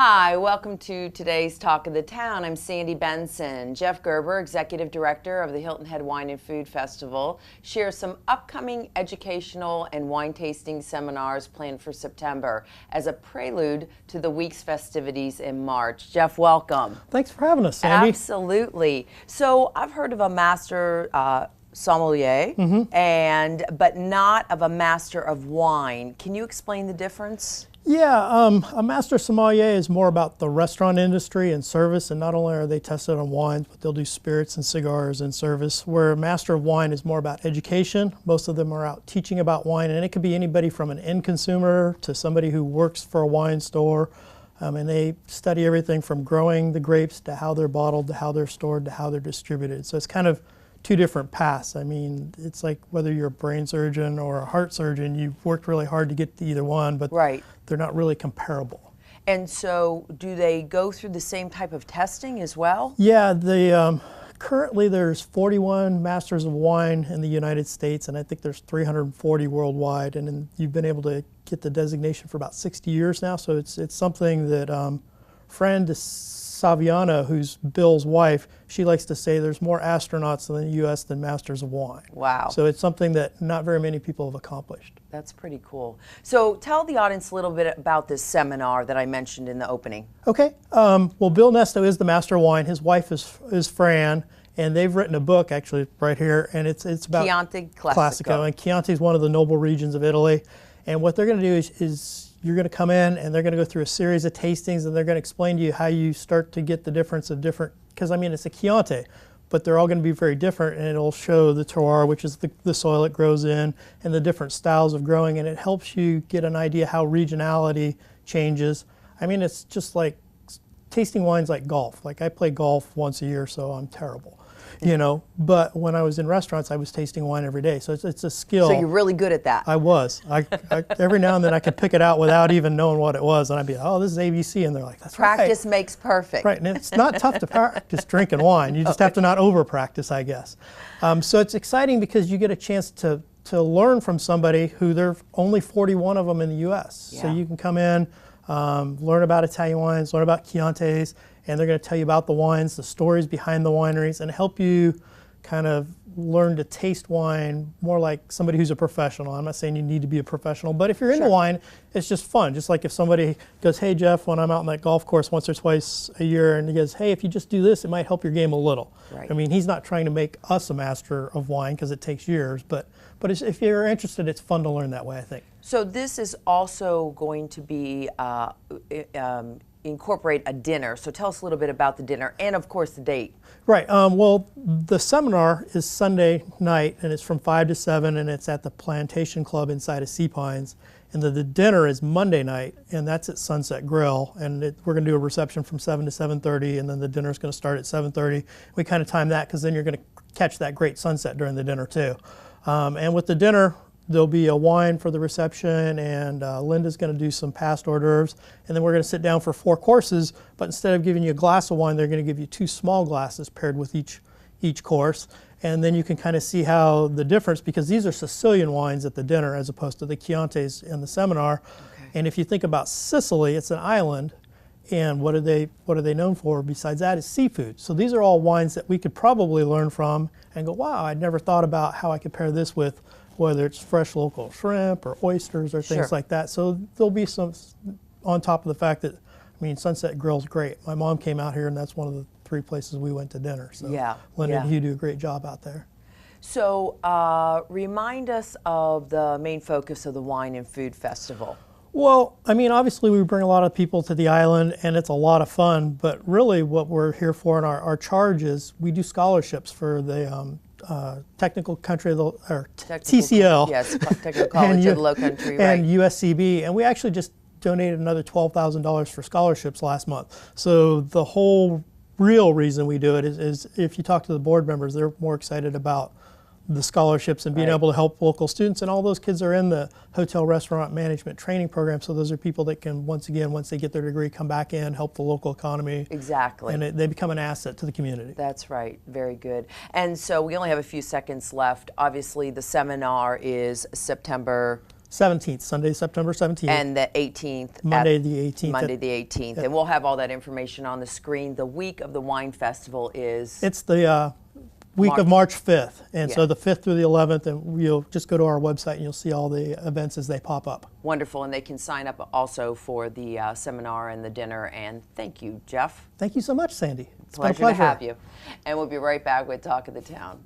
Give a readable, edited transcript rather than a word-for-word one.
Hi, welcome to today's Talk of the Town. I'm Sandy Benson. Jeff Gerber, Executive Director of the Hilton Head Wine and Food Festival, shares some upcoming educational and wine tasting seminars planned for September as a prelude to the week's festivities in March. Jeff, welcome. Thanks for having us, Sandy. Absolutely. So I've heard of a master sommelier, but not of a master of wine. Can you explain the difference? Yeah, a master sommelier is more about the restaurant industry and service, and not only are they tested on wines, but they'll do spirits and cigars and service, where a master of wine is more about education. Most of them are out teaching about wine, and it could be anybody from an end consumer to somebody who works for a wine store, and they study everything from growing the grapes to how they're bottled, to how they're stored, to how they're distributed. So it's kind of two different paths. I mean, it's like whether you're a brain surgeon or a heart surgeon, you've worked really hard to get to either one, but they're not really comparable. And so do they go through the same type of testing as well? Yeah, currently there's 41 Masters of Wine in the United States, and I think there's 340 worldwide, and you've been able to get the designation for about 60 years now, so it's something that Fran Saviano, who's Bill's wife, she likes to say there's more astronauts in the U.S. than Masters of Wine. Wow. So it's something that not very many people have accomplished. That's pretty cool. So tell the audience a little bit about this seminar that I mentioned in the opening. Okay. Well, Bill Nesto is the Master of Wine. His wife is Fran, and they've written a book, actually, right here, and it's about Chianti Classico. And Chianti is one of the noble regions of Italy. And what they're going to do is you're going to come in and they're going to go through a series of tastings, and they're going to explain to you how you start to get the difference of different, because I mean it's a Chianti, but they're all going to be very different, and it'll show the terroir, which is the soil it grows in, and the different styles of growing, and it helps you get an idea how regionality changes. I mean, it's just like tasting wine's like golf. Like I play golf once a year, so I'm terrible. You know, but when I was in restaurants, I was tasting wine every day. So it's a skill. So you're really good at that. I was. I every now and then I could pick it out without even knowing what it was. And I'd be, oh, this is ABC. And they're like, that's right. Practice makes perfect. Right. And it's not tough to practice drinking wine. You just have to not over practice, I guess. So it's exciting because you get a chance to learn from somebody who there are only 41 of them in the U.S. Yeah. So you can come in, learn about Italian wines, learn about Chiantis, and they're going to tell you about the wines, the stories behind the wineries, and help you kind of learn to taste wine more like somebody who's a professional. I'm not saying you need to be a professional, but if you're into wine, it's just fun. Just like if somebody goes, hey, Jeff, when I'm out on that golf course once or twice a year, and he goes, hey, if you just do this, it might help your game a little. Right. I mean, he's not trying to make us a master of wine because it takes years, but if you're interested, it's fun to learn that way, I think. So this is also going to be incorporate a dinner. So tell us a little bit about the dinner and, of course, the date. Right. Well, the seminar is Sunday night, and it's from 5 to 7, and it's at the Plantation Club inside of Sea Pines. And the dinner is Monday night, and that's at Sunset Grill. And we're going to do a reception from 7 to 7:30, and then the dinner is going to start at 7:30. We kind of time that because then you're going to catch that great sunset during the dinner, too. And with the dinner, there'll be a wine for the reception, and Linda's going to do some past hors d'oeuvres, and then we're going to sit down for 4 courses, but instead of giving you a glass of wine, they're going to give you 2 small glasses paired with each course, and then you can kind of see how the difference, because these are Sicilian wines at the dinner as opposed to the Chiantis in the seminar. Okay. And if you think about Sicily, it's an island, and what are they known for besides that is seafood. So these are all wines that we could probably learn from and go, wow, I'd never thought about how I could pair this with whether it's fresh local shrimp or oysters or things like that. So there'll be some, on top of the fact that, I mean, Sunset Grill's great. My mom came out here, and that's one of the 3 places we went to dinner. So Linda and Hugh do a great job out there. So remind us of the main focus of the Wine and Food Festival. Well, I mean, obviously we bring a lot of people to the island, and it's a lot of fun, but really what we're here for and our charge is we do scholarships for the Technical Country, or TCL, yes, Technical College of the Low Country, right. And USCB, and we actually just donated another $12,000 for scholarships last month. So the whole real reason we do it is if you talk to the board members, they're more excited about the scholarships and being able to help local students, and all those kids are in the hotel restaurant management training program, so those are people that can, once they get their degree, come back in, help the local economy. Exactly. And they become an asset to the community. That's right. Very good. And so we only have a few seconds left. Obviously the seminar is September 17th, Sunday, September 17th. And the 18th. Monday the 18th. Monday the 18th. And we'll have all that information on the screen. The week of the wine festival is? It's the week of March 5th. And so Yeah. the 5th through the 11th, and you'll just go to our website and you'll see all the events as they pop up. Wonderful. And they can sign up also for the seminar and the dinner. And thank you, Jeff. Thank you so much, Sandy. It's been a Pleasure to pleasure. have you. And we'll be right back with Talk of the Town.